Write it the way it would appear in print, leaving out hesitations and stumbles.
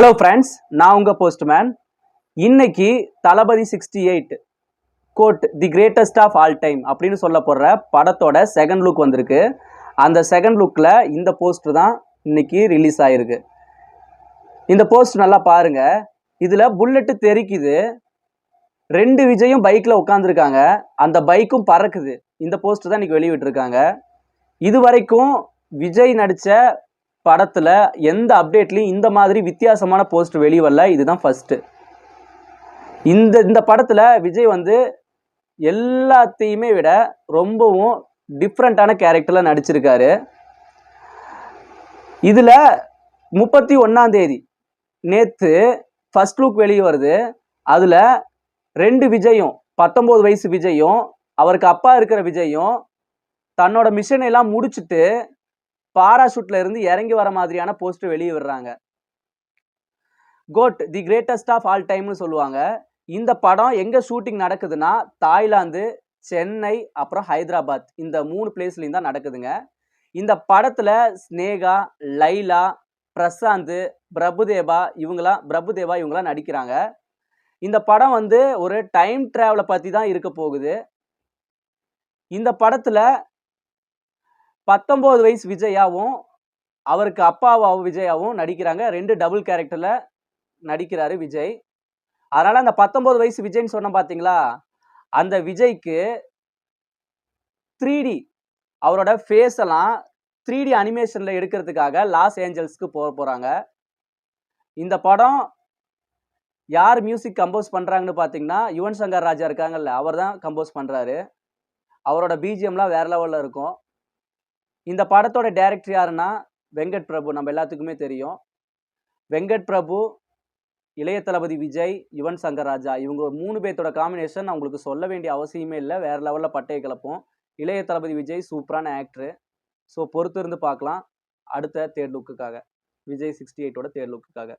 Hello friends, நான் உங்கள் postman. இன்னைக்கு Thalapathy 68 GOAT the greatest of all time அப்படின்னு சொல்ல போடுற படத்தோட செகண்ட் லுக் வந்திருக்கு. அந்த செகண்ட் லுக்கில் இந்த போஸ்டர் தான் இன்னைக்கு ரிலீஸ் ஆகிருக்கு. இந்த போஸ்டர் நல்லா பாருங்க. இதில் புல்லட்டு தெரிக்குது, 2 விஜயும் பைக்கில் உட்காந்துருக்காங்க, அந்த பைக்கும் பறக்குது. இந்த போஸ்டர் தான் இன்னைக்கு வெளியிட்டிருக்காங்க. இது வரைக்கும் விஜய் நடித்த படத்தில் எந்த அப்டேட்லையும் இந்த மாதிரி வித்தியாசமான போஸ்ட் வெளியே வரல. இதுதான் ஃபர்ஸ்ட். இந்த படத்தில் விஜய் வந்து எல்லாத்தையுமே விட ரொம்பவும் டிஃப்ரெண்ட்டான கேரக்டரில் நடிச்சிருக்காரு. இதில் 31ஆம் தேதி நேற்று ஃபர்ஸ்ட் லுக் வெளியே வருது. அதில் 2 விஜயும், 19 வயசு விஜயும் அவருக்கு அப்பா இருக்கிற விஜயும் தன்னோட மிஷனை எல்லாம் முடிச்சுட்டு பாராசூட்ல இருந்து இறங்கி வர மாதிரியான போஸ்டர் வெளியே விடுறாங்க. GOAT the greatest of all டைம்னு சொல்லுவாங்க. இந்த படம் எங்க ஷூட்டிங் நடக்குதுன்னா தாய்லாந்து, சென்னை, அப்புறம் ஹைதராபாத், இந்த 3 பிளேஸ்லையும் தான் நடக்குதுங்க. இந்த படத்துல ஸ்னேகா, லைலா, பிரசாந்த், பிரபுதேவா இவங்களாம் நடிக்கிறாங்க. இந்த படம் வந்து ஒரு டைம் டிராவலை பத்தி தான் இருக்க போகுது. இந்த படத்துல 19 வயசு விஜயாவும் அவருக்கு அப்பாவாவும் விஜயாவும் நடிக்கிறாங்க. 2 டபுள் கேரக்டர்ல நடிக்கிறாரு விஜய். அதனால அந்த 19 வயசு விஜய்ன்னு சொன்ன பாத்தீங்களா, அந்த விஜய்க்கு 3D அவரோட ஃபேஸ் எல்லாம் 3D அனிமேஷன்ல எடுக்கிறதுக்காக லாஸ் ஏஞ்சல்ஸ்க்கு போறாங்க. இந்த படம் யார் மியூசிக் கம்போஸ் பண்றாங்கன்னு பாத்தீங்கன்னா யுவன் சங்கர் ராஜா இருக்காங்கல்ல, அவர் தான் கம்போஸ் பண்றாரு. அவரோட பிஜிஎம்லாம் வேற லெவல்ல இருக்கும். இந்த படத்தோட டைரக்டர் யாருன்னா வெங்கட் பிரபு. நம்ம எல்லாத்துக்குமே தெரியும். வெங்கட் பிரபு, இளைய தளபதி விஜய், யுவன் சங்கர் ராஜா, இவங்க 3 பேர்த்தோட காம்பினேஷன் உங்களுக்கு சொல்ல வேண்டிய அவசியமே இல்லை. வேற லெவலில் பட்டையை கிளப்பும். இளைய தளபதி விஜய் சூப்பரான ஆக்டரு. ஸோ பொறுத்து இருந்து பார்க்கலாம் அடுத்த தேர்ட் லுக்குக்காக, விஜய் 68ஓட தேர்ட் லுக்குக்காக.